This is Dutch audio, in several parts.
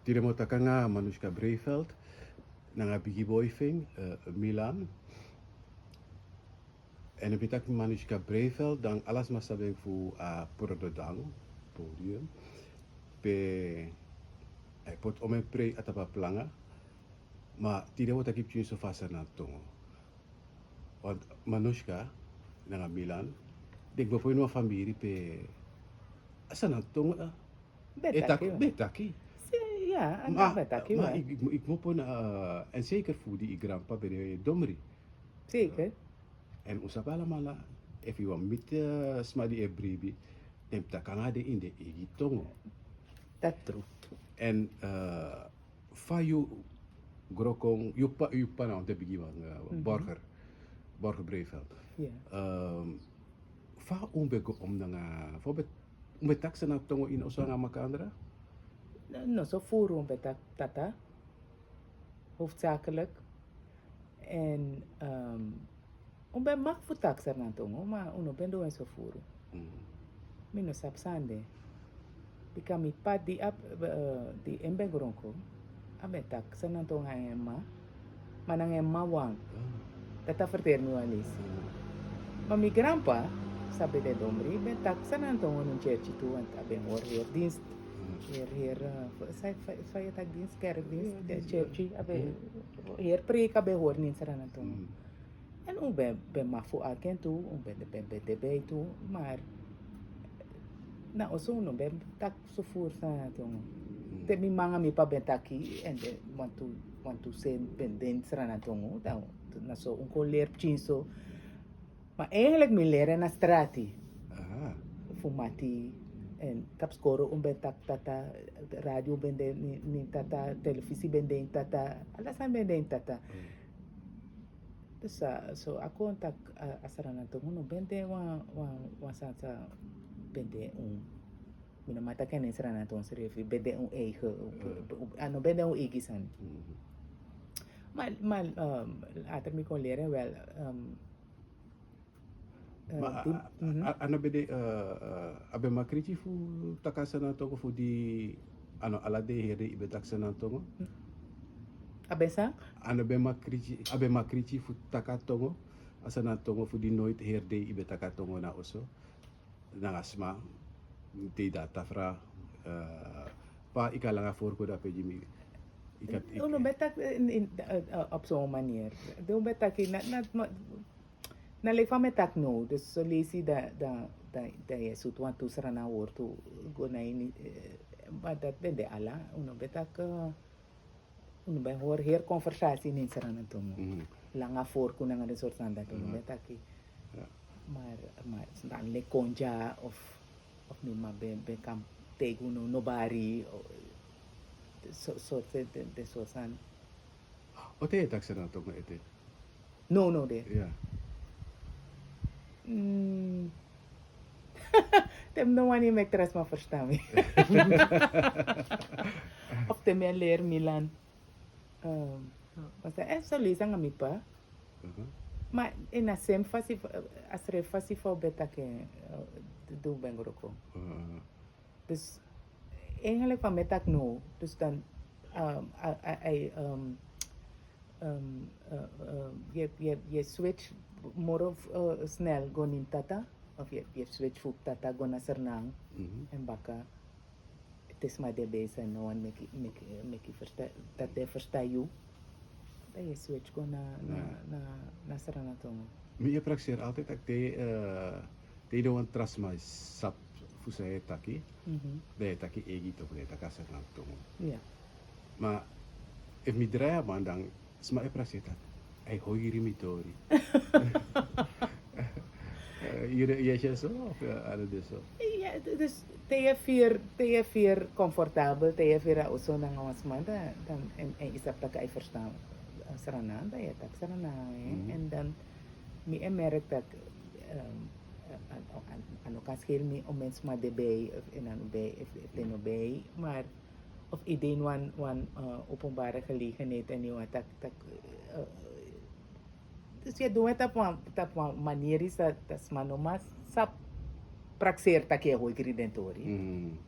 tiremo takanga Manushka Breiveld, nanga Biggie Boyfing, Milan. En dan bitak Manushka Breiveld, dan alles masabeng fu a Prododang, podium. Pe pot ome pre atapa planga, ma tiremo takip chin so fasa na tongo. Want Manushka, nanga Milan, denk bo uma família pe asa na tongo betaki. Ja, betaki. Maar ik moet en zeker voor die grandpa bij de domri. Zeker. En usap allemaal, if you want met smadi e bribi, dem takanga de in de egi tongo. Dat true. En fa you grokong, you pa na de bigi van Borger Breiveld. Ja. Fa umbego om na, voorbeeld, taksa na tongo in osanga makandra? No, zo voeren we tata. Hoofdzakelijk. En ben mag voor taxer na tongo, maar uno ben doen zo voeren. Mino sapsande. Bika mi pad di embe gronko. Abe taxer na tongo emma. Manang emma wang. Tata verteer nu alis. Maar mi grandpa, sabi de domri, ben taxer na tongo nung church tu, want abe hoor dienst. Hier, saya tak dienst, kerkdienst, de church, hier preek abe hoor niet sa na tongo. En ben mafu aken toe, ben de bij toe, maar na oso ben tak so voer sa tongo. De mi manga mi pa ben taki en de want to sen ben den sa na tongo, dan na so un leer chinso. Maar eigenlijk mi leren na strati. Fumati en kapskoro ben tak tata radio ben de ni tata televisie ben de tata alasan ben de tata. Dus so ako ang tak asaranan to no bende wa sa bende minamata kan asaranan to serifi bende eigen ano bende eigisan. Maar later mi kon leren wel ano bede abe makriti fu takasana to fu di ano alade here ibe taksana to Abesa? Ano be makriti fu takatongo asana tongo fu di nooit herde ibe takatongo na oso nangasma te data fra pa ikalanga voor ko da pe jimi uno betak op zo'n manier do betak na lefa metak no dus so lesi da je sut want to sarana wortu go na ini maar dat ben de ala uno betak uno ben hoor heer conversatie in sarana tongo langa voor ko na nga soort sanda tongo betaki maar dan le konja of mi ma ben kam tego no nobari soort de soort san ote taksana tongo ete no de ja Tem no wanneer me tres maar verstaan me. Of te me leer Milan. Was er zo lezen aan mi pa. Maar in a sem fasi as re fasi voor beta ke do bengroko. Dus eigenlijk van metak no. Dus dan je switch more of snel go in tata of je switch voor tata go na sernang en baka het is maar de base en no one make versta dat de versta you dan je switch go na sernang tongo mi je praxeer altijd dat te don't trust my sap fu say taki de taki egi to de takasa na tongo ja maar if mi draya man dan sma e praxeer dat ai hoiri mi tori je zo of alle dus zo ja dus te je vier comfortabel te je vier also nang was man dan en isap tak ay verstaan sarana da ya tak sarana en dan mi merk dat ano kaskil mi om mens maar de bij en ano bij if de no bij maar of ideen wan openbare gelegenheid en nieuw tak dus je doet het op een manier is dat manomas sap praxeer tak je hooi gridentori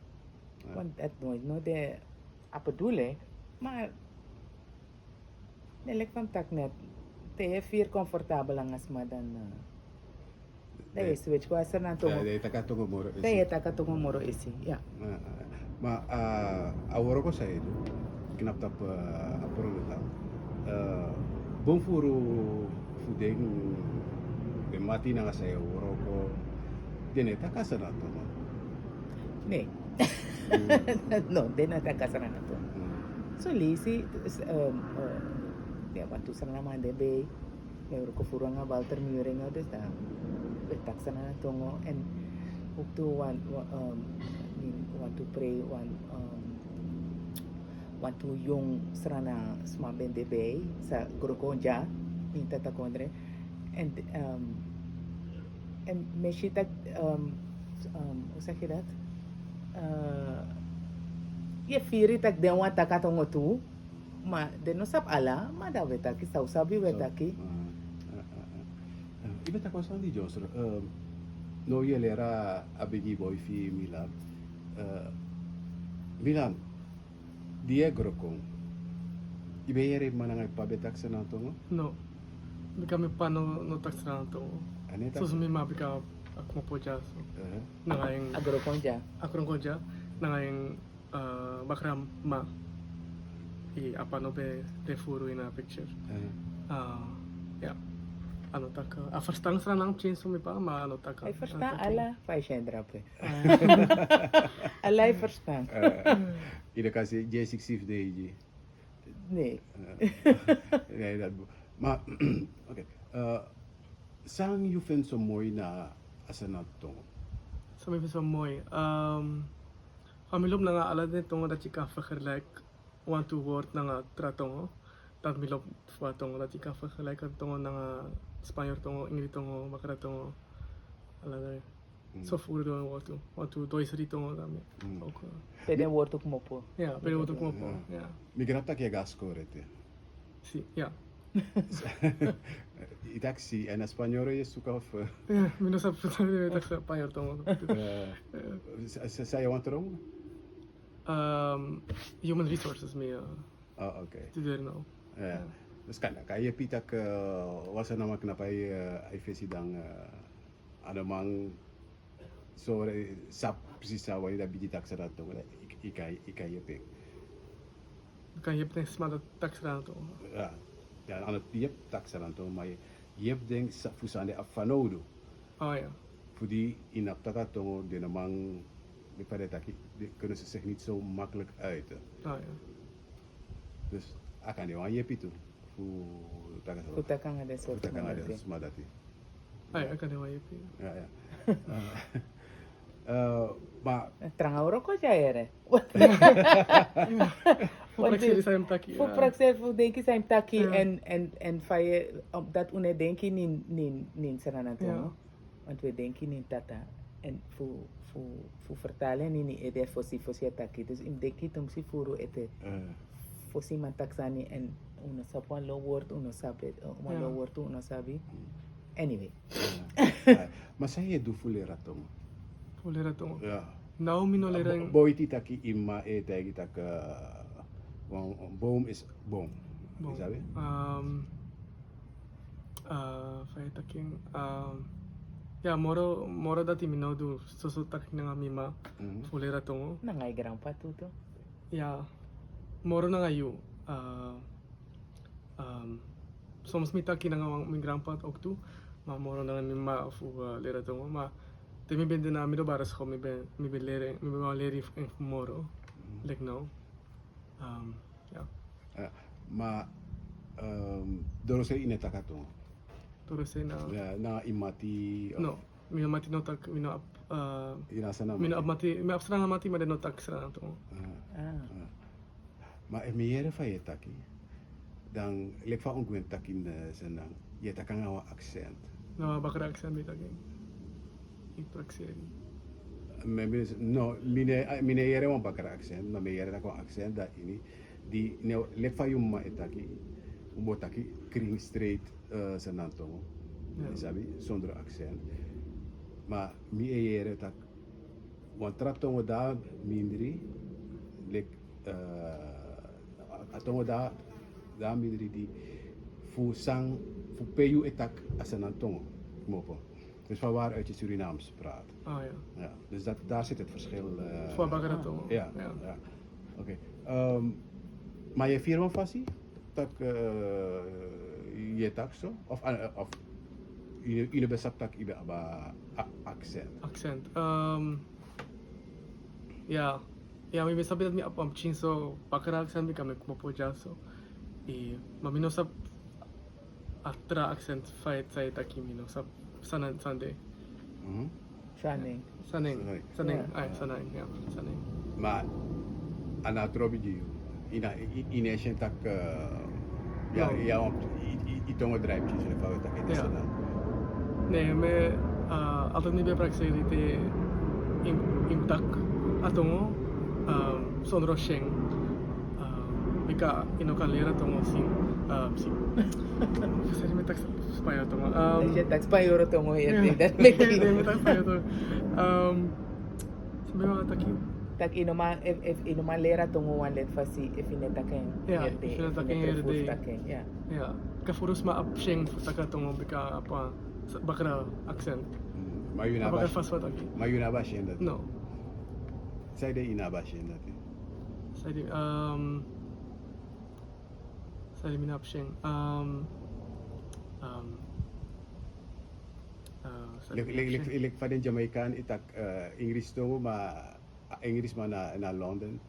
want dat nooit no de bedoel ik. Maar, nee, ik van tak net. Te je vier comfortabel ang asma dan. Dahil switch ko asa na to. Ja, de takatongo moro. Dahil takatungo moro isi. Ja. Maar aworo ko sa ito, knap tap apuro na lang. Bom furo fudeng de mati na nga sa aworo ko. Dine takasa na to. Nee. No, din na takasa na to. So lazy, dia bantu sana naman de bay. Meron ko furo nga Walter Muir nga des da. Betak sana na tungo and hope to want to pray want to yung serana smaben de bay sa Gorokonja minta ta kondre and meshita hoe zeg je dat? Je firi tak den wan takatongo tu ma de no sap ala ma da wetaki sa usabi wetaki Iba ta ko sa di Diyos. No yelera abigi boy fi Milan. Milan. Dia grokong. Iba yere manangay pabetak sa nato mo? No. Kami pa no taksana to. Ane ta? So sumi mabika ako po dyan. So, na ngayong Agorokonja akron ko dyan. Na ngayong bakram ma. Apano be de furo in a picture. Yeah. Ano taka. First time sa nang change sumi pa ma ano taka. ay versta ala fai shendra pe ala versta Ida kasi J6 de iji. nee Nee, dat maar oké. Sang you vind so mooi na asa na to. Så vi så mooi. Kami loob na nga ala din tungo dat chika vergelijk want to word na nga tratongo. Dat mi loob fa tungo dat chika vergelijk at tungo na nga Spanyol tungo, Ingrid tungo, Makara tungo. Ala na. So voeren doen wat toe. Want to doisri tungo dami. Ook. pwede woord ook mopo Ja, pero wat ook mo po. Ja. Migrata que gasco rete. Si, ja. Itaxi en español is suka of Ja, minus op het tak sa Spanyol tungo. sa you want to know? Human resources me Oh, okay. studeren nou. Dus kan kaya pitak wasa naman knapay ay fesidang ano mang so sap precies sa wala biditak sa dato wala ikay pek. Kan je hebt niks maar dat taksra to. Ja, aan het yep tak sa dato maar yep ding sa fusande afanodo. Oh ja. Voor die inaptata to de namang de paretaki kunnen ze zich niet zo makkelijk uiten. Oh ja. Dus akan yung yepi tu fu kutaka nga de soort taka nga mga smadati. Ah ja, kan je wel je. Ja. Maar trangauro ko siya ere Voor praxeri sa yung taki. Voor praxer voor denki sa taki Ja. en faye dat une denki nin sarana to Ja. want we denki nin tata en fu vertalen ni ede fosi ataki dus im denki tum si furu ete fosi man taksani en uno sap wan lo woord uno sap het wan Ja. lo woord uno sabi anyway maar saya do fulera tong. Fulera to. Ja. Nou mino lerang. Boy taki imma e tagi tak boom is boom. Sabi? Fai taking. Ja, moro dati mino do susutak na nga mima. Fulera to. nangay grandpa tuto Ja, moro na nga yu. Soms mitaki na nga mijn grandpa ook toe. Maar moro na nga mima fu lera to. Maar te mi ben na middelbare school mi ben leren in moro. Like no. Ja. Maar doro sa inetaka to. Terus saya Na imati no, mino mati no tak mino inasa na. mino mati me abstrana mati ma de no tak sra to. Maar emiere fa yetaki. Dan lek fa ongwen takin senang. Yetaka nga accent. No bakra aksan mi tak. Ik prakseri. No, mine yere wan bakara accent, maar me yere tako accent da ini di ne lek fa yumma etaki. Umotaki kring straight senantongo. Sabi zonder accent. Maar mi yere tak wan tratongo da mindri lek atongo da midri di fu sang fu PU etak asan tongo mopo. Dus van waaruit je Surinaams praat. Ah ja. Ja, dus daar zit het verschil. Voor Bagara tongo. Ja, ja. Oké. Maar je firma fasi? Tak je tak zo? Of je besap tak ibe aba accent. Accent. Ja. Ja, mi sabi dat mi apam chinso Bagara accent mi kami kumapo so. Mamino sab atra accent fight sa taki mino sab sanan sande. Shining. Saneng. Saneng. Saneng. Yeah. Ay, saneng. Ja, saneng. Maar anatrobi di ina siya tak ja No. ja itongo drive siya sa fawet tak ito Ja. na. Nee, me altijd niet bij praxis die imtak atongo sondro sheng bika ino kan leren atongo sing Sorry, me tak spaya atongo. Je tak Spanyol to mo Yeah. yan. That Nee, make me tak spaya atongo. Sabi mga taki. Tak if inuman lera tungo wan let fasi if inetaken Yeah, if inetaken herde. Yeah. Ja, kafurus ma up sheng taka atongo bika apa bakra accent. Mayu na Apa ba? ka fast taki? Mayu na ba siya dat? No. Say de ina ba siya dat? Sorry, minapsheng. Lik pa din Jamaican itak English to English man na London.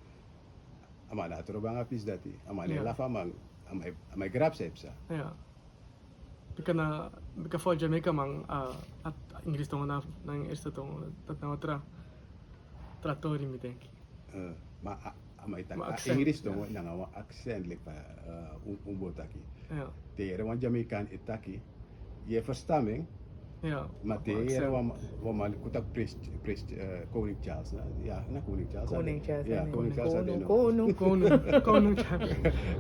Ama na tro ba nga pis dati. Ama Yeah. nila fa mang amay grab sepsa. Ja. Bika for Jamaica mang at English tong na nang eerste tong tat na tra trattori mi denk. Amay tak Ma accent, English to yeah. nga accent lik pa umbotaki. Ja. Te era wan Jamaican itaki. Je verstaming Ja. maar te era wan kutak priest koning Charles na. Ja, na koning Charles. Koning Charles. Ja, koning Charles. Koning. Konung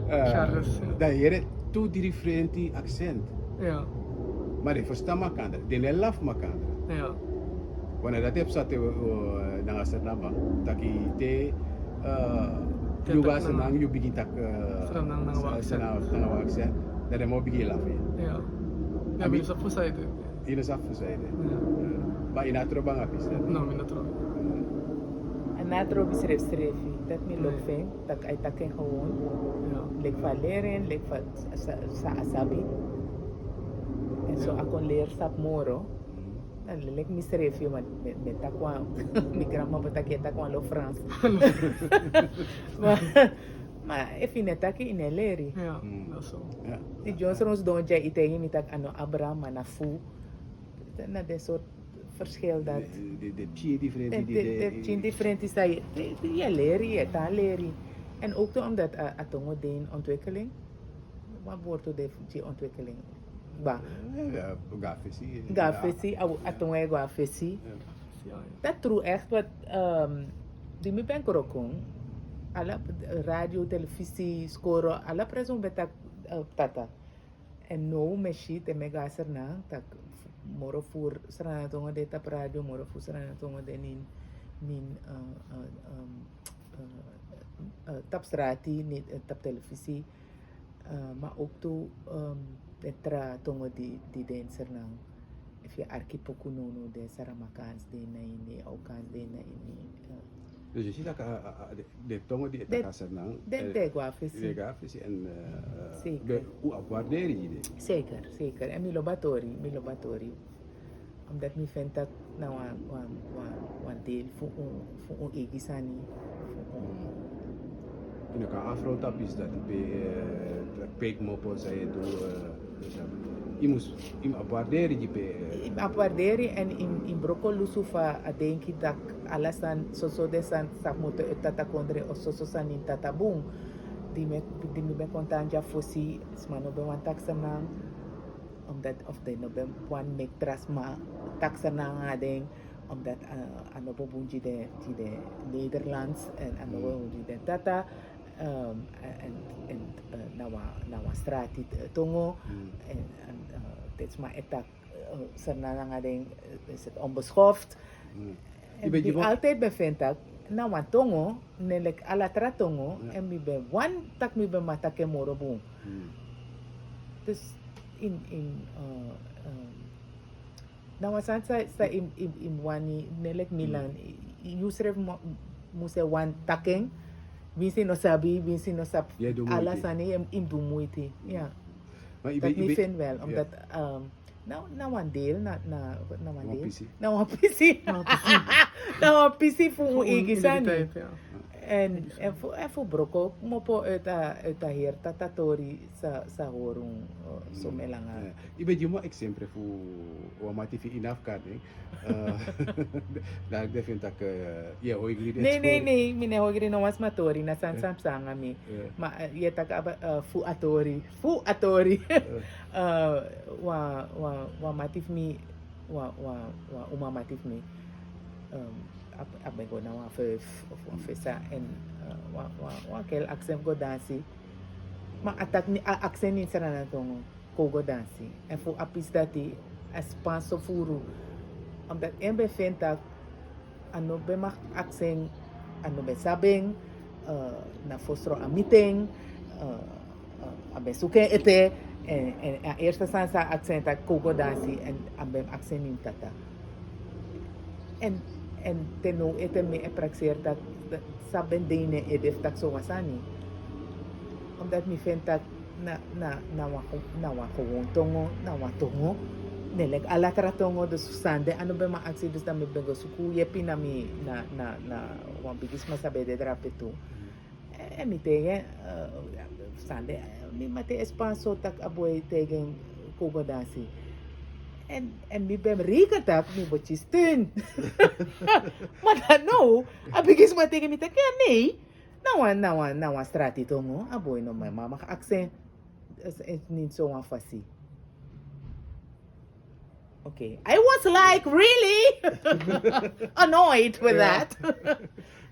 Charles. Da here two differenti accent. Ja. Maar de verstaan makanda, de ne laf makanda. Ja. Wanneer dat heb zat nang asar nama, taki te Te juga tak senang you begin tak Senang nang wa accent. senang accent. Dan mo begin laf ya. Ja. Ja, Abi- mi sa pusay de. Ina sa fusa ide. Ja. Ba inatro ba nga pista. No, mi natro. Anatro bisref strefi. Dat mi lok feng. Tak ay taken gewoon. Ja. Lek fa leren, lek fa sa asabi. En zo akon leer sap moro. Lek mi strefi man me takwa mi grandma bataki takwa lo France. Maar if inetaki ineleri. Ja, Mm. dat is zo. Ja. Die Johnson's don't jay itegi mi tak ano Abraham na fu. Na de soort verschil dat. De chi differenti De chin different is dat je leren, je taal leren. En ook omdat atongo de ontwikkeling. Wat wordt de ontwikkeling? Ba, Gafesi. gafesi, atongo e gafesi. Ja, ja. Dat true echt wat die mi ben korokong. Alla radio, televisie, score, alla preson betak tata. En no me shit en me gaser na tak moro fur sarana tongo de tap radio, moro fur sarana tongo de nin tap strati, nin tap televisie. Maar ook toe de tra tongo di dancer na. If je arkipoku nono de saramakans de na ini, aukans de na ini. Dus je ziet dat de tongen die De- het kasser nang. De guafesi. De gafesi en Zeker. de hoe waarderen je dit? Zeker, zeker. En milobatori. Omdat mi vind dat nou een deel voor een egisani. In elkaar afrotap is dat peek mopo zei je je moest waarderen je Ik waarderen en in brokolo sufa denk ik dat alles dan zo de san sak moto tata kondre of zo san in tata boom. Die me ben content ja fosi smano be wan taxana omdat of de no ben wan mek trasma taxana ngaden omdat ano bobunji de Nederlands en ano bobunji de tata en nawa strati tongo en dit is maar etak sana nga ding is het onbeschoft. En die altijd bevindt dat na wan tongo, nelek alatra tongo, Ja. en mi ben wan tak mi ben mata ke moro boom. Dus in na wasan sa in wani nelek Milan, Yusref muse wan takeng, binsi no sabi, binsi no sap, Jij doet moeite. alles aan in doe moeite. Ja, Maar je dat bent- mi je bent- vind wel, ja. omdat na wan deel, na wan Wan deel. pissie. Na wan pisi. Na wan pisi fu igisani. tijd, ja. En voor broko, mopo uit de heer tatatori sa horung so melanga. Ja. Je bent je maar exempel voor wat je in afkaart. Daar vind ik ja, hoe ik Nee, mine hogri no was matori na san sanga mi. Ma ye tak fu atori. Wa matif mi wa uma matif mi. Abego na wa fesa en wa kel accent go dansi. Ma atak ni accent ni sarana tongo ko go dansi. En fu apis dati espanso furu. Omdat en be fenta ano be mak accent ano be sabeng na fostro a meeting abe suke ete en a eerste sansa accent a kogo dansi en abe accent in tata en teno ete me e praxeer dat saben dene edef tak so wasani omdat mi fenta na wa gewoon tongo na wa tongo nelek alatra tongo dus sande ano be ma aksi dus dan me bengo suku yepi na mi na wan bigis ma sabe de drapetu e mi tegen sande mi mate espaso tak aboy tegen kogo dasi en mi bem rika tak mi bochi steun maar dan no a bigis ma tegen mi tak ja nee na wan strati tongo aboy no my mama accent is niet zo aan fasi. Okay, I was like really annoyed with that.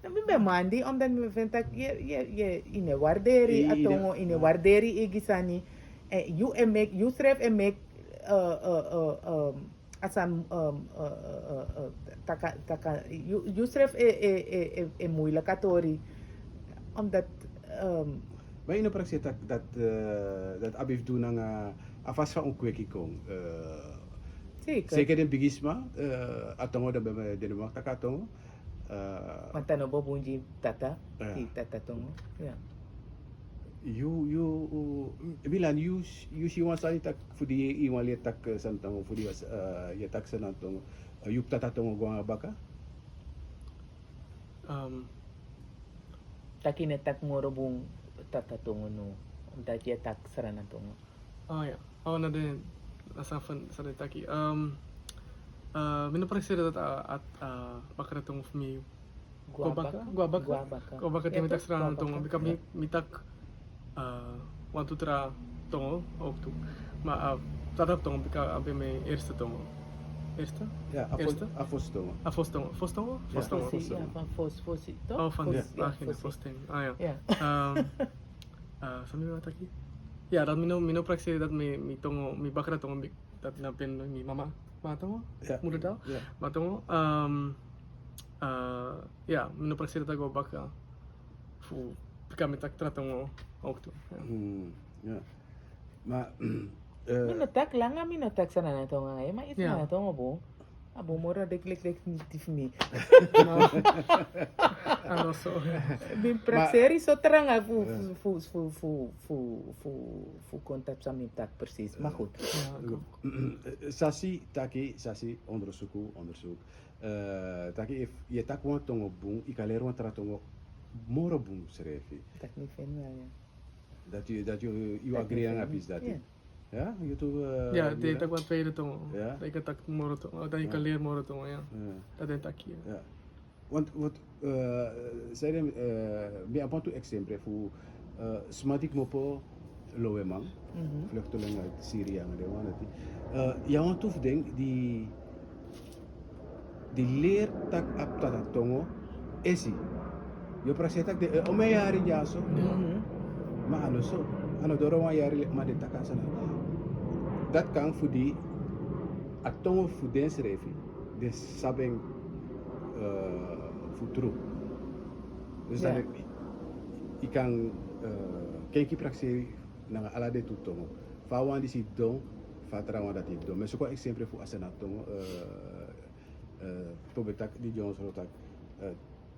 Dan ben ik mandi omdat me vind dat je in een waarderi atongo in een waarderi igisani you en make you schrijf en make asam taka you schrijf e moeilijke tori omdat maar in de praktijk dat abif doen aan afas van onkweki kong. Zeker in bigisma atongo da be de mak takatongo. Mantano bobunji tata ti tata tongo. Ja. You bilan you si wan sani tak fudi i wan le tak santango fudi was ye tak sanantongo. You tatatongo go baka. Takine tak moro bung tata tongo no. Omdat je tak saranan tongo. Oh ja, na din nasa fan sa taki. Minapraxeer dat at bakratong mi Guabaka timi tak saranan tongo. Bika mi tak want to tra tongo ook toe. Maar tatap tongo bika abe me eerste tongo. Eerste? Ja, afostongo. Fostongo. Fostongo? Fostongo. Ja, van Fosi, toch? Oh, van ja, de Fosting. Ah ja. Ja. Saan mi taki? Ja, dat mino praxeer dat mi tongo, mi bakra tongo dat na pen mi mama tongo. Ja. Moedertaal. Ja. Maar tongo ja, mino praxeer dat go baka. Fu bika mi tak tra tongo ook toe. Ja. Maar Minotak lang nga minotak sa nanato nga ngayon. Mais Yeah. na nato nga bo. Abo mora deklik tif mi. Ano so. Bin praxeri so tra nga fu contact sa mintak precies. Maar goed. Sasi onderzoek. Taki if je tak wan tongo boom, ikaleer wan tratongo moro boom schrijven. Tak ni fen wel ja. Dat you agree aan apis dat. Ja. Ja, you to Ja, de tak wat tweede tongo. Ja. Dat ik tak moro tongo. Dat ik kan leer moro tongo, ja. Dat den tak hier. Ja. Want wat zei me een paar exempel voor smatik mopo loemang vluchtelingen uit Syrië en de wanati. Ja, want tof ding die leer tak ap tatatongo esi. Je prasetak de ome yari jaso. Maar ano so, ano doro wan yari maar de takasana. Dat kan voor die atongo voor den schrijven. De sabeng futuro. Dus Ja. dan ik kan kenki praxeri na ala de tutongo. Fa wan di si don, fa tra wan dat ik don. Maar zo kan ik sempre fu asena tongo probetak di Jones rotak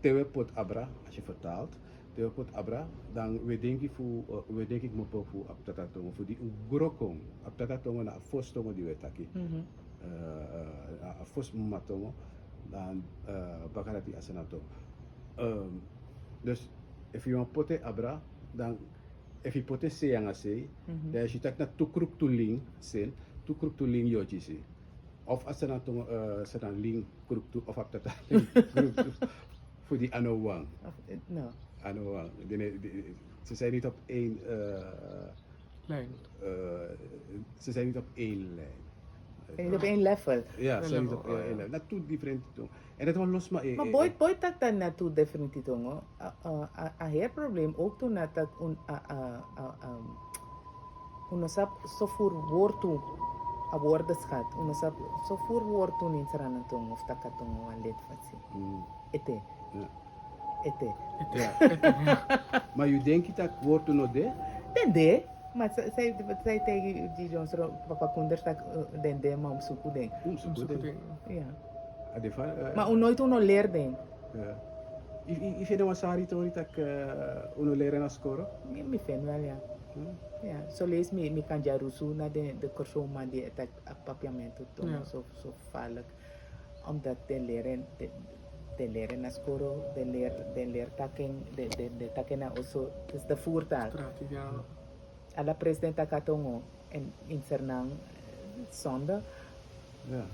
tewe pot abra als je vertaalt. Tewe pot abra dan we denk ik mopo fu aptata tongo fu di grokong aptata tongo na fos tongo di wetaki. Mhm. A fos matongo dan bakarati asena tongo. Dus if je een pote abra, dan if je pote se yang ase, Mhm. dan je tak na tukruk tuling sen, tukruk tuling yoji se. Of as na tong sa dan ling kruk tu of ap tata kruk tu voor die ano wang. No. Ano wang. Ze zijn niet op één Lijn. ze zijn niet op één lijn. En op één level. Ja, ze zijn niet op Level, één ja. lijn. Dat two different tong. En dat was los maar Maar boy tak dan na tu definitief tongo. A her probleem ook toen na tak unosap so voor woord toe a woordenschat. Unosap so voor woord toe in saranan tongo of takatongo an lid fatsi. Ete. Ja. Ete. Ja. Maar je denkt dat woord no de? Dende. Maar zij tegen die Jones papa kunder tak dende maar om suku den. Zo goed. Zo'n ding. Ja. Adefa. Maar nooit uno leer den. Ja. If je dan wasari tori tak uno leren na score? Mi fen wel ja. Ja, zo lees me kan jarusu na de kurso man die het papiamento tonen Ja. zo vaarlijk. Omdat de leren na skoro, de leer taken, de taken na oso, dus de voertaal. Strategie, ja. Alla president Katongo en in Sernang zonde. Ja.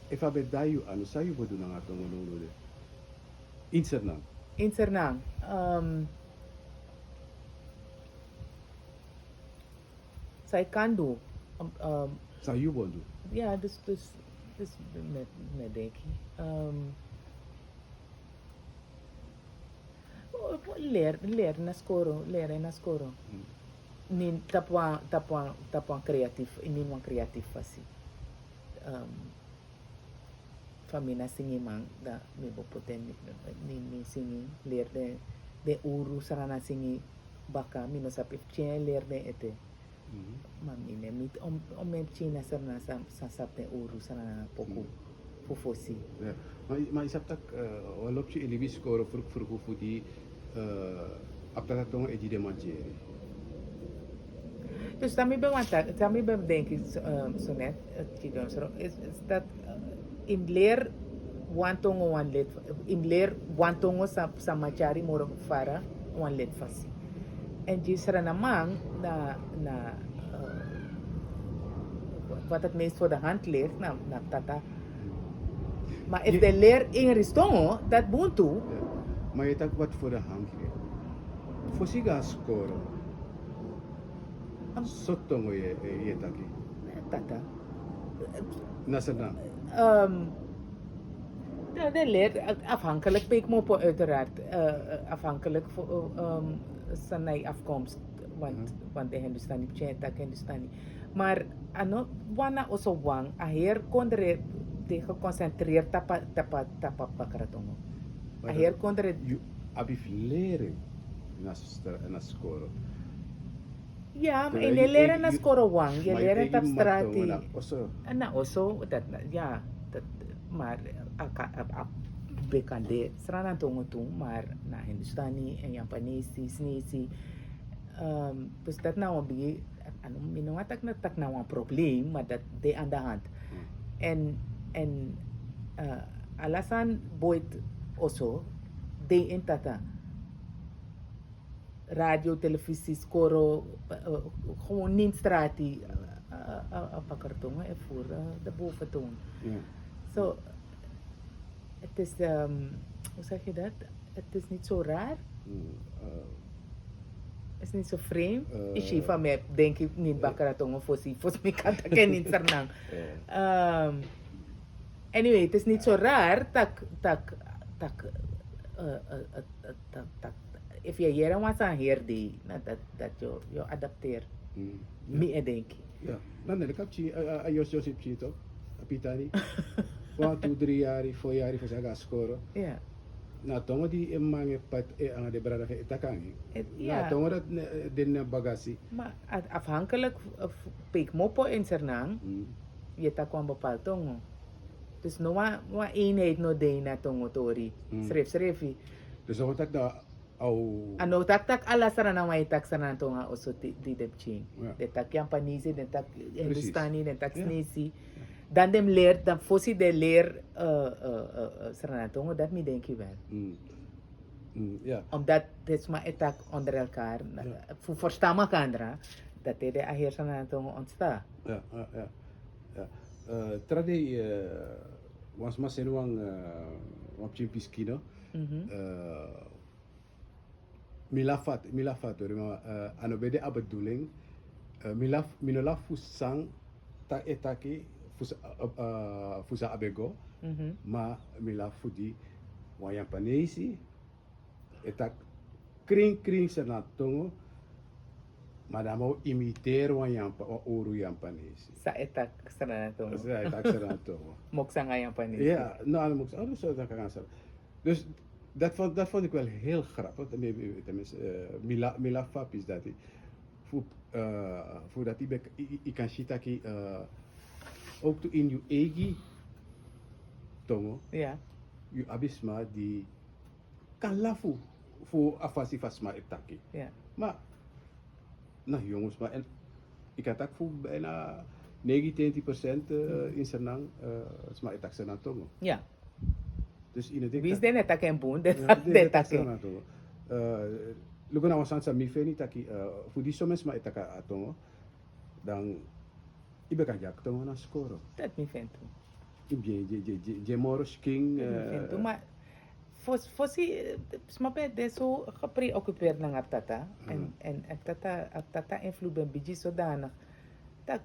If abe dayu anu sayu bodu na nga tongo lolo de. Insernang. In Sernang, zij kan doen. Sayu bodu. Ja, dus met denk ik. Leren na scoro. Nin tapuan creatief, nin wan creatief fasi. Famina singi mang da mi bo poten ni singi leer de uru sarana singi baka mi no sapip chen leer de ete. Mami ne mit om men china sarana sa sap de uru sarana poku fufosi. Ja. Maar isap tak walop si ilibis score furuk fu di aptata tongo eji de manjeri. Dus daarmee ben denk ik zo net, is dat in leer wantongo wan lid, in leer wantongo sa machari moro fara wan lid fasi. En die seranamang na wat het meest voor de hand ligt, na tata. Maar if de leer in ristongo, dat buntu, Ja. Maar je tak wat voor de hand ligt. Fosiga score. Sotongo je taki. tata. Nasana. De leer, afhankelijk ben ik mopo uiteraard, afhankelijk van mijn afkomst, want de Hindustani, Pchentak Hindustani. Maar ano, wana oso wang, aher kondre de geconcentreerd tapa bakaratongo. Aher kondre, You abif leren na score. ja, maar Kaya in leren na skoro wang, je Maar leren tap tegi strati. matongo na oso. Na oso, ja, maar bekende strana tongo toe, maar na Hindustani en Japanese, Chinese. Dus dat nou een beetje, ano, minuwatak na tak nou een probleem, maar dat de aan de hand. En alasan boit oso, de in tata. Radio, televisie, skoro, gewoon niet strati. Pakartongen en voor de boventoon. Ja. Zo, het is, hoe zeg je dat? Het is niet zo raar, het is niet zo vreemd. Ishi van mij denk ik niet bakaratongen voor si, voor mij kan dat niet sernang. Anyway, het is niet zo raar tak if je hier wat aan hier die, dat je adapteert. Me denk ik. Ja. Dan de kapchi ayos Joseph Chito. Apitani. 1, 2, 3 jaar, 4 jaar voor zaga score. Ja. na tongo di emange pat ang de brada ke itakangi. Na Ja, tongo dat den bagasi. maar afhankelijk peek mopo in Sernang, je tak kwam bepaald tongo. Dus no wa eenheid no day na tongo tori. Schreef. Dus dan tak da au Ano tak ala sana na may tak sana tonga oso di depching. Ja. De tak Japanese, de tak Precies. Hindustani, de tak Ja. Snesi. Dan dem leer, dan fossi de leer sana tongo, dat mi denk je wel. ja. Omdat het maar etak onder elkaar, voor verstaan elkaar, dat de aher sana tongo ontstaan. Ja. Trade was mas enuang wapchim piskino. Milafat ma ano bede a bedoeling minolaf fusang ta etaki fusa abego ma milaf fudi wayang panesi etak kring sa natongo madamo imiter wayang oru yang panesi Sa etak sana tongo. sa etak sa natongo. Moksa nga yung panis. Ja, nou, dan moet ik zo dat gaan stellen. Dus dat vond ik wel heel grappig. Tenminste, Mila Fap is dat. Voor dat ik kan zien dat ook in je eigen tongo, Ja. je abisma die kan lafu voor afasi fasma etaki. Ja. Maar, nou jongens, maar en, ik had ook voor bijna 90% in Senang, sma etak Senang tongo. Ja. Dus in het Wie is de etak en boon? De Ja, etak. lugo na wasan sa mi feni taki fu di somes ma itaka atongo dan ibe ka jak tongo na skoro. Dat mi vento. Je moros king Vento. Maar fosi, smape, de zo gepreoccupeerd ng tata. En tata invloed ben biji zodanig. Tak,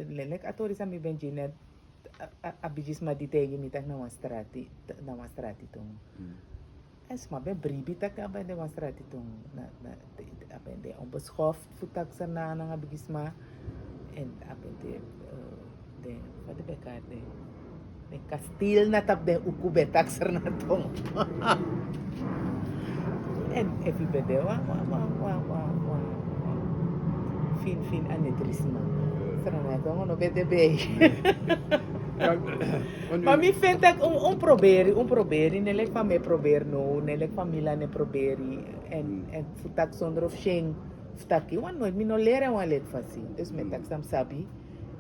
lelek atori sa mi benji net abijis ma ditegi mi tak na wastrati tong. En smabe bribi tak abay de wastrati tong abay de onbeschoft futak sa na ng abijis ma en abay de wat de bekar de kastil na tap de ukubetak sa na tong. En everybody fin anetrisma. Sarana tong no bede bay. Maar mi vindt dat proberen, nelek van mij probeer no, nelek familia ne proberi en futak zonder of sheng futaki, want nooit mi no leren wan let fasi. Dus met tak sam sabi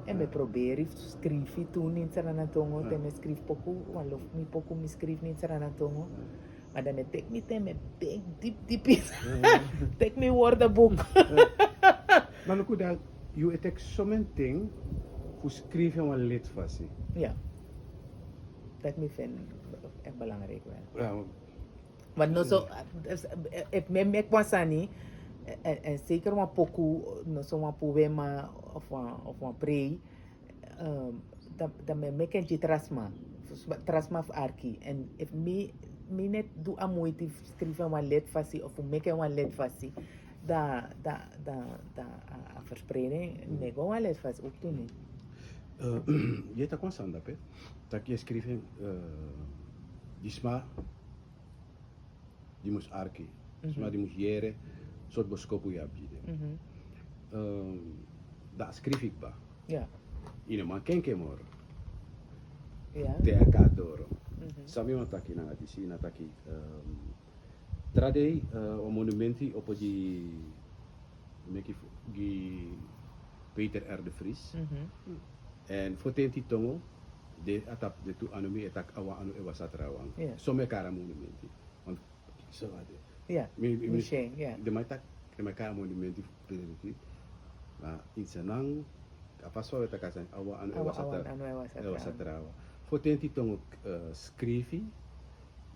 en me proberi skrifi toen in Saranatongo, te me skrif poku, wan lof mi poku mi skrif in Saranatongo. Maar dan tek mi te me big deep tek mi woordenboek. Maar look dat you etek something voor schrijven wan lid fasi. Ja. Dat mi vind echt belangrijk wel. Ja, Want no so if me mek wasani en zeker een poku no so een poema of een prei dat me mek en trasma arki en if me net doe a moeite schrijven een lid fasi of mek een lid fasi da a verspreiding nego een lid fasi ook toen niet. je tak wan sandap hè. Tak je schrijven die sma die moest arki. Sma die moest jere soort boskopu ja bieden. Dat schrijf ik ba. Ja. In een man kenke moro. Ja. Te akadoro. Sami wan taki na disi na taki trade o monumenti op die meki die Peter R. de Vries. En voor tenti tongo de atap de tu anumi etak awa anu ewa satrawang. Ja. Some kara monumenti. Want zo ade. Ja. Michel, ja. De mai kara monumenti peliti. Maar in Senang apas wa etak asan awa anu ewa satrawang. Voor tenti tongo skrifi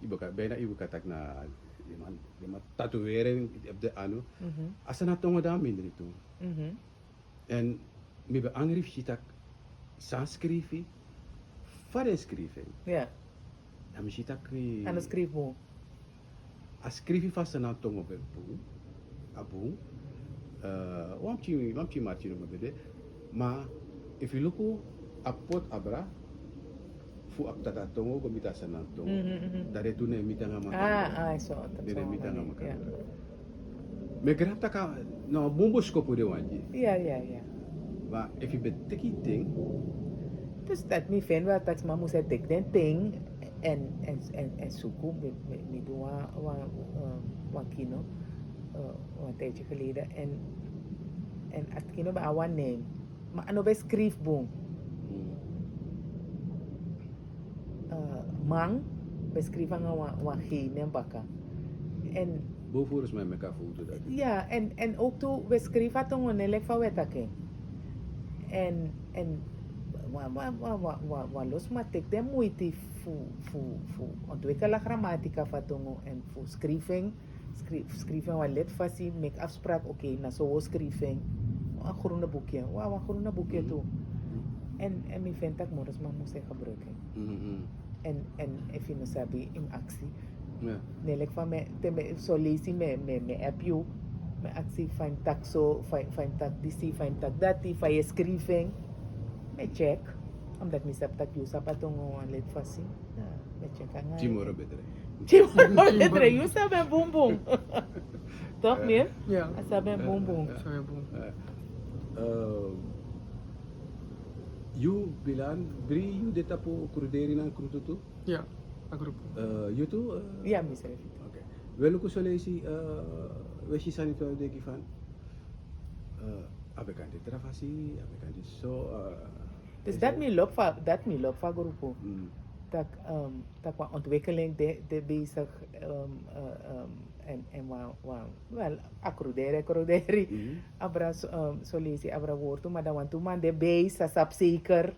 ibu katak na lima tatoeëren op de anu. Asa na tongo da minder itu. En mi be angrif sitak sanskrifi fare skriven. Ja. Dan sitak Ano schrijf mo? a skrifi fast na tongo be bu abu wamchi martino me bede ma if you look a pot abra fu akta tongo ko mita sa nang tongo. Dari tu ne mita nga So. Dire mita nga makandra. Me grapta ka no bumbos ko po de wanji. Ja. Maar if je betekent ding, Dus dat mi fen wel dat ma moest tek den ting en suku me doen wa kino een tijdje geleden en at kino ba awan neem maar ano bij schrijfboom mang beschrijven wa geen baka en boven is mij meka foto dat. ja en ook toe we schrijven toch een elek van wetake en wa los matek de moeite fu ontwikkelen grammatica vatongo en fu schrijven wa let fasi make afspraak oké na zo schrijven een groene boekje een groene boekje toe en mi vindt dat morgens maar moest gebruiken en if you sabi in actie nelek van me zo lees me app you me actie fijn tak zo fijn tak disi fijn tak dati fijn schrijven me check omdat mi sap tak yu sapatong ang let fasi me check nga Timoro betre. Timoro betre yu sabe bumbum toch meer Ja. sabe bumbum Sabi boom. You bilan bri you deta po kruderi ng krututu. Ja, a grupo. You too. ja mi sef Okay. Wel ko solesi wesi sanito de kifan. Abekan de trafasi, abekan de so dus dat mi lop va grupo tak wa ontwikkeling de bezig en wel accruderi abra solisi abra woord maar dan want man de beest sa sap zeker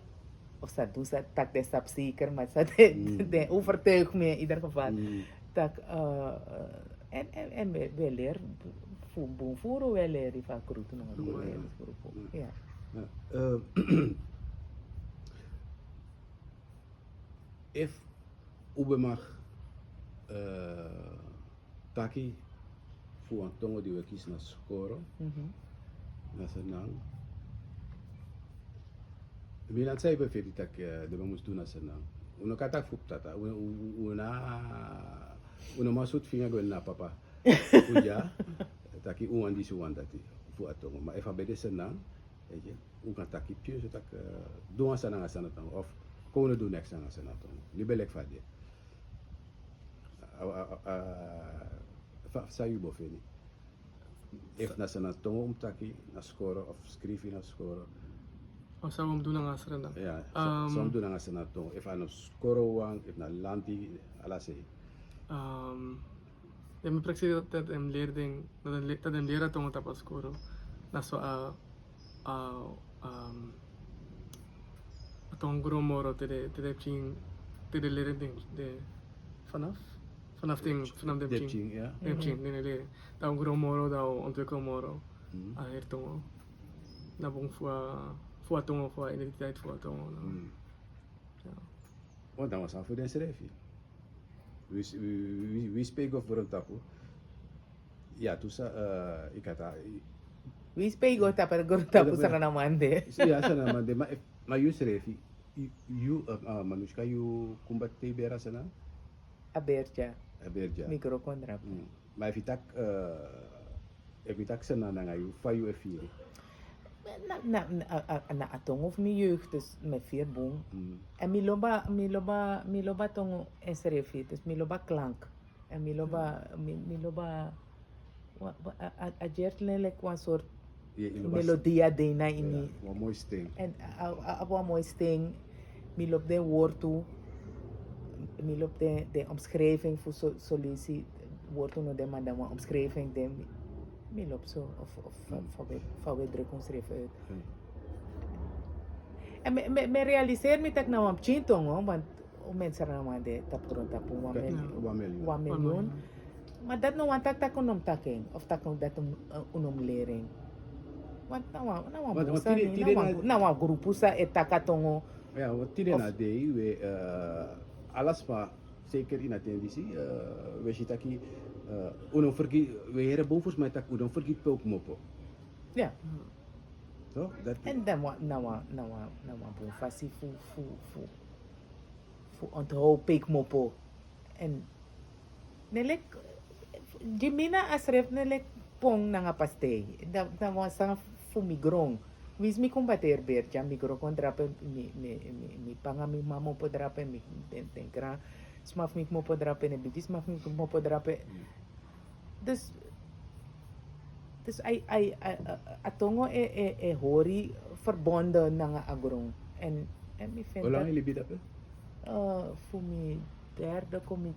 of sa doen sa tak de sap zeker maar sa de overtuig me in ieder geval tak en we leer boom voeren we leer van grupo ja if ube mag taki fu ang tongo di wekis na skoro na senang bilang saya beferi tak de vamos tu na senang uno kata fup tata una masut finga go na papa uja taki uan di suan tati fu atongo ma efa bede senang eje uka taki pio so tak doa sana ngasana tang of ko do next na sa nato libelek fadie sa yubo fini if na sa nato taki na score of skrifi na score O sa doen na nga sa randa. ja so do na sa nato if ano score wang if na lanti ala say Ja, mijn praxis dat een leerling dat een leraar tongo tapos kuro na so atong guru moro tede leerling de vanaf de depching ja Nepching, nee. Daw guru moro daw ontwikkel moro. Aher tongo. Nabong fua tongo fua identiteit fua tongo. want dan was aan voor den schrijfi we speak of voor een tapu ja tu sa ikata we speak go tapar gorta pusara naman de ja sana man de ma you schrijfi you manushka you kumbate bera sana aberja aberja microcontra maar evitak sana na ngayon fayu efiri na atong of mi jeugd dus met 4 boom en mi loba tong SRF dus mi loba klank en mi loba a jertlelijk een soort melodia de na ini een mooi sting en een mooi sting mi lob de woord toe mi lob de omschrijving voor solutie woord toe no de man dan omschrijving de mi loop zo of van weer druk omschreven uit. En me realiseer me dat nou op Chintong hoor, want mensen naman de taptron tapu 1 miljoen. Maar dat nou want tak unom taking of tak dat unom lering. Want nou grupo sa etakatongo. ja wat tiden na day we alas pa zeker in attendisi we sitaki uno vergi we here bofus mai tak uno vergi pe mopo ja so dat en dan nou bon fasi fu onthou peekmopo. En nelek Jimina asref nelek pong nanga pastei. Da was sang fu migrong. Wis mi combater berja migro kon drape mi panga mi mamo po drape mi ten gra smaf mi mo po drape ne bigis smaf mi mo po drape. Dus ai atongo hori verbonden nanga agrong. En mi vind Hoe lang dat jullie bieden hebben? voor mi derde kom ik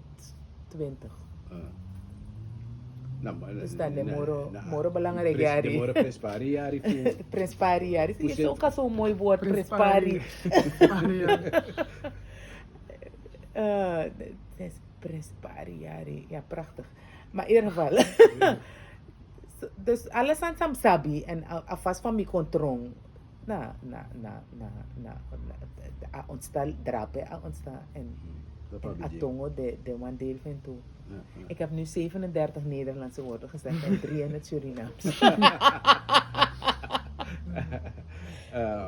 20. Dus dan de moro belangrijk jari. De moro prespari jari. Prespari jari. Het is Hoe ook al zo'n mooi woord, Prespari. prespari. Het is prespari jari. Ja, prachtig. Maar in ieder geval. Dus alles aan sam sabi en afas van mi kontrong. Na ontstal drape, ontstal en atongo de one deel van toe. Ik heb nu 37 Nederlandse woorden gezegd en 3 in het Surinaams.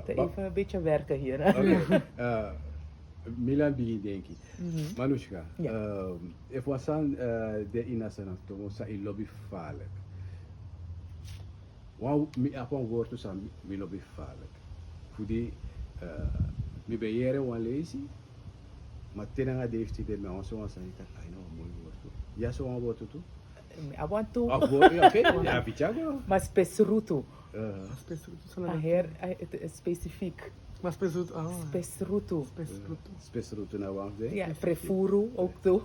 Even een beetje werken hier. Milan bigi denki. Manushka, Ja. if wasan de inasan to sa in lobby falek. Wou mi apon woord sa mi lobby falek. Fudi mi beyere wan lazy. Maar tenanga deefti de me onso wan san ita ai no mooi woord. Ja so wan woord tu. I want to. Oké, ja pichago. Maar spesrutu. Aher. Specifiek. Mas pesut. Spesrutu. Spesrutu na wan de. Ja, prefuru ook toe.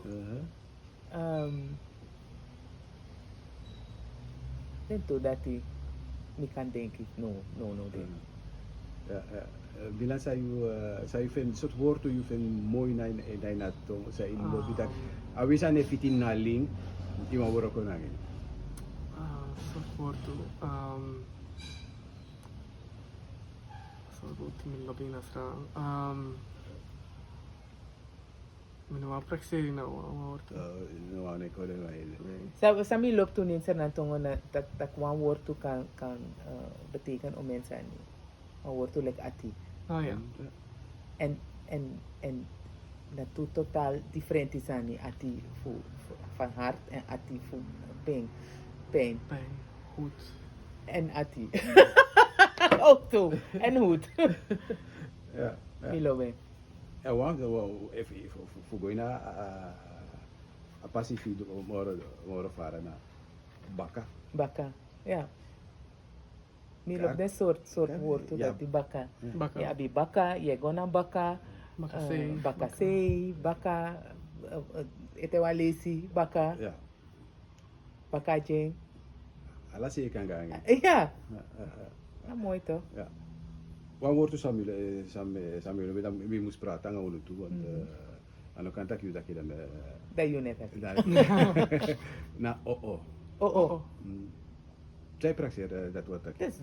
Dento dat hij niet kan denken. No. Bilang saya vind soort woord tu you vind mooi na to sa in lobby tak. Awisa ne fitin na link di maworo ko nangin. Soort woord toe. Soort woord min lobby na sra. Minuwa prakseri na woord. No ane ko le mai. Sami loopt toen in zijn tongen dat one woord toe kan betekenen om mensen aan. Een woord toe like ati. Ja. En dat doet totaal different is aan die ati van hart en ati voor pijn. Pijn. Goed. En ati. Ook toe. En hoed. Ja. Milowe. Ja, want if for going na a pacific moro fara na Baka. Ja. Milowe dat soort woord toe dat die baka. Baka. Ja, bi baka, je gona baka. Baka Sei, baka. Etewalesi, baka. Ja. Baka jeng. Ala se kan gangi. Ja. Mooi toch? Ja. Wan woord Samuel we moest praten aan ulu toe want ano kan tak yuda kida me Dat je net hebt. na Oh. Zij praxeer dat wat tak. Dus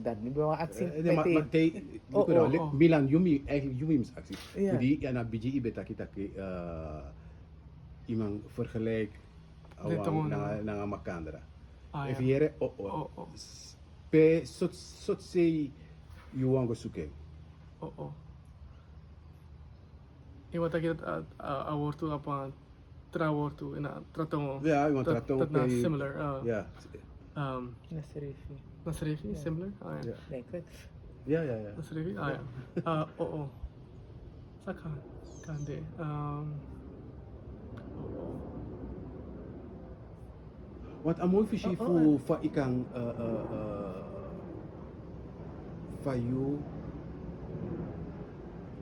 dat niet wel actie Maar te Milan yumi eigenlijk yumi mis actie. Ja. Die ja na biji ibeta kita ke iemand vergelijk na makandra. If yere pe sot sei you want go suke. Iwan tak kita a woord toe apa tra woord toe in a tratongo. Ja, iemand tratongo. Dat na similar. Ja. Nasrefi. Nasrefi similar. Ja. Denk het. Ja. Nasrefi. Saka kande. Want een mooi visie voor ikang van jou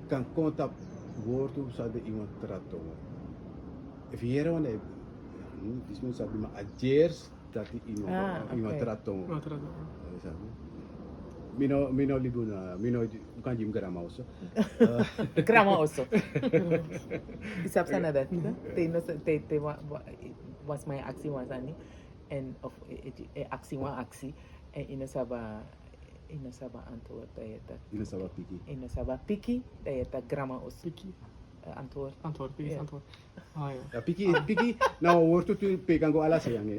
kan contact worden sa de iemand trato. If here one this means sabi ma adjers dat iemand trato. Mino libu na mino kan jim grama also. Grama also. Isap sana dat. Te was mijn actie was aan en of actie en inosaba antwoord dat je dat inosaba piki dat je dat grama also Piki. antwoord Piki antwoord. Ja, piki nou wordt het pekan go ala sayang.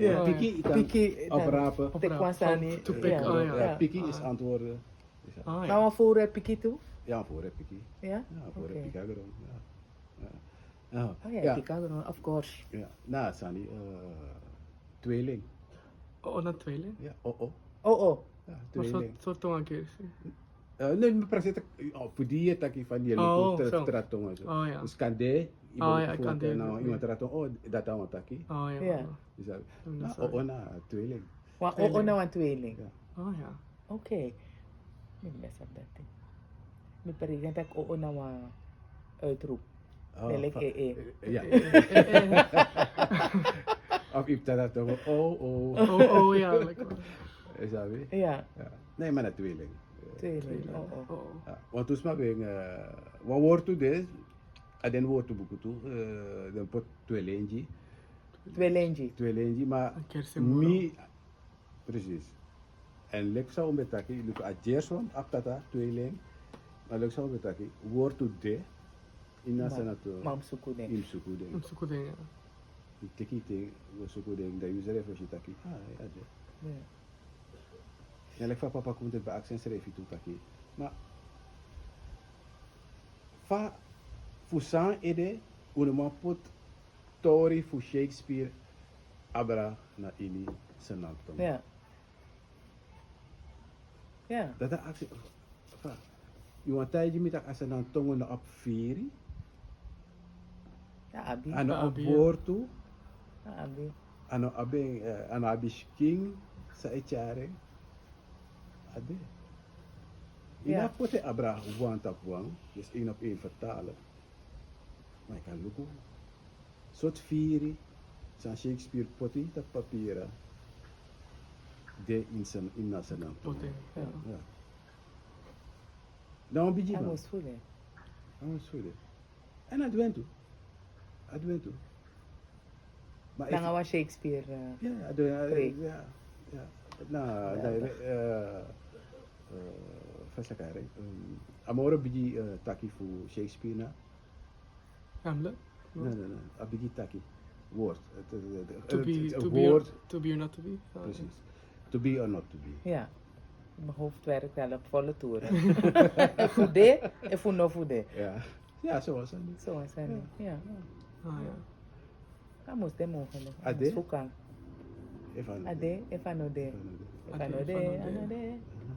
Piki oprapen. te kwasani To pick. Piki is antwoorden. Maar voor piki toe? Ja, voor piki. Ja? Ja, voor piki agro. Ja. Oh, Oh ja, ja. die kan of course. Ja. Nou, Sani, tweeling. Oo na tweeling. Ja, oh. Oh. Ja, Maar tweeling. soort tongen keer. Nee, maar praat voor die taki van die Oh, luku zo. tratong zo. Oh ja. Dus kan de, Ja, ik kan de. nou iemand tratong, oh, dat aan taki. Oh ja. Ja. Dus dat, Dat nou, is waar. oh, na, tweeling. Maar Tweeling. oh nou een tweeling. Ja. Oh ja. Oké. Mijn best op dat ding. Mijn berekent dat ik oh nou een uitroep. Lelijk Ja. Of ik dat toch, oh. Oh ja. Lekker. Is dat weer? Ja, Ja. Nee, maar dat tweeling. tweeling. Oh. Oh. Ja, want toen maar ben wat woord toe des, en woord toe boeken toe, dan pot tweelingi, Tweelingi. maar Een keer simbool. mi, precies. En lek zou betaki, lek a Gerson, aptata, tweeling, maar lek zou betaki, woord toe de, in nasana to, Mam suku den. in suku de, Een zoeken dingen. in teki ting, wo suku de, da user even shitaki, ja, de. Ja. En lek van papa komt het bij accent schrijven toe taki, maar fa fusan ede unema pot tori fu Shakespeare abra na ini senantom. Ja. Ja. Dat is actie. Fa. Je want tijdje met dat senantom na op vieri, Ja, abi. ano op Abi, woortu, Ja, abi. ano abish king sa echare. Ade. Ja. Ina pote abra buang tap buang, dus één op één vertalen. Maar ik kan lukken. Soort vieri, zijn Shakespeare potty, dat papieren. De in nasenam. Poting. Ja. Ja. Dan een beetje Hij man. moest voelen. Vamos voelen. En adventu. Maar Dan gaan we Shakespeare. ja, Preek. ja. Nou, Ja, dat fasakare. Amore bigi taki voor Shakespeare na. Hamlet. Nee. A bigi taki. Woord. To Woord. be or not to be. Ja, Precies. To be or not to be. Ja. Mijn hoofd werkt wel op volle toeren. En voor de, en voor no voor de. Ja. Ja, zo was het. Zo is het. Ja. Ah ja. Hij moest de mogelijk. Ade? Zoeken. Even. Ade, even no de. Even no de, ano de.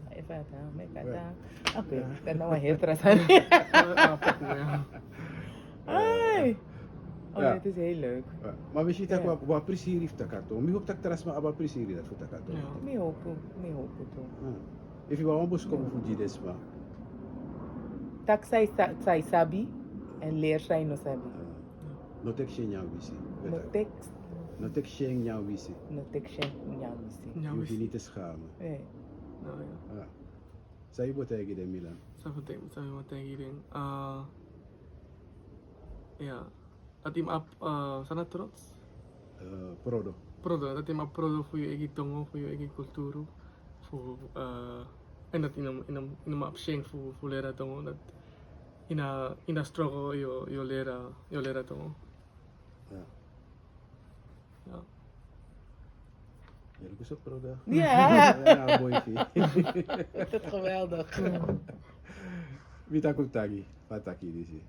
Even ata, mekata. Oké, dan nou een heel interessant. Ja. Ai! Oh, Ja. het is heel leuk. Maar we zien Ja. dat wat precies heeft takato. Mi hoop dat teras maar aba precies dat voor takato. Ja. Me hoop toch. If you want bus komen voor Jidesma. Tak sai sabi en leer sai no sabi. No tek shen yang wisi. No tekst, No tek shen yang wisi. no tekst nyamisi. Ja, Je hoeft je wist. niet te schamen. Eh, Nou ja. Ja. Sa ibo tegen de Milan. Sabi mo tayo rin. Ja. At im up sana trots. Prodo. Prodo, at im up prodo fu yung egi tongo, fu yung egi kulturo. Fu en dat inam up sheng fu lera tongo dat ina struggle yo lera tongo. Ja. Ja. Ja, ik zo prodo. Ja. Ja, boy. dat is geweldig. Wie tak tagi? Pataki disi.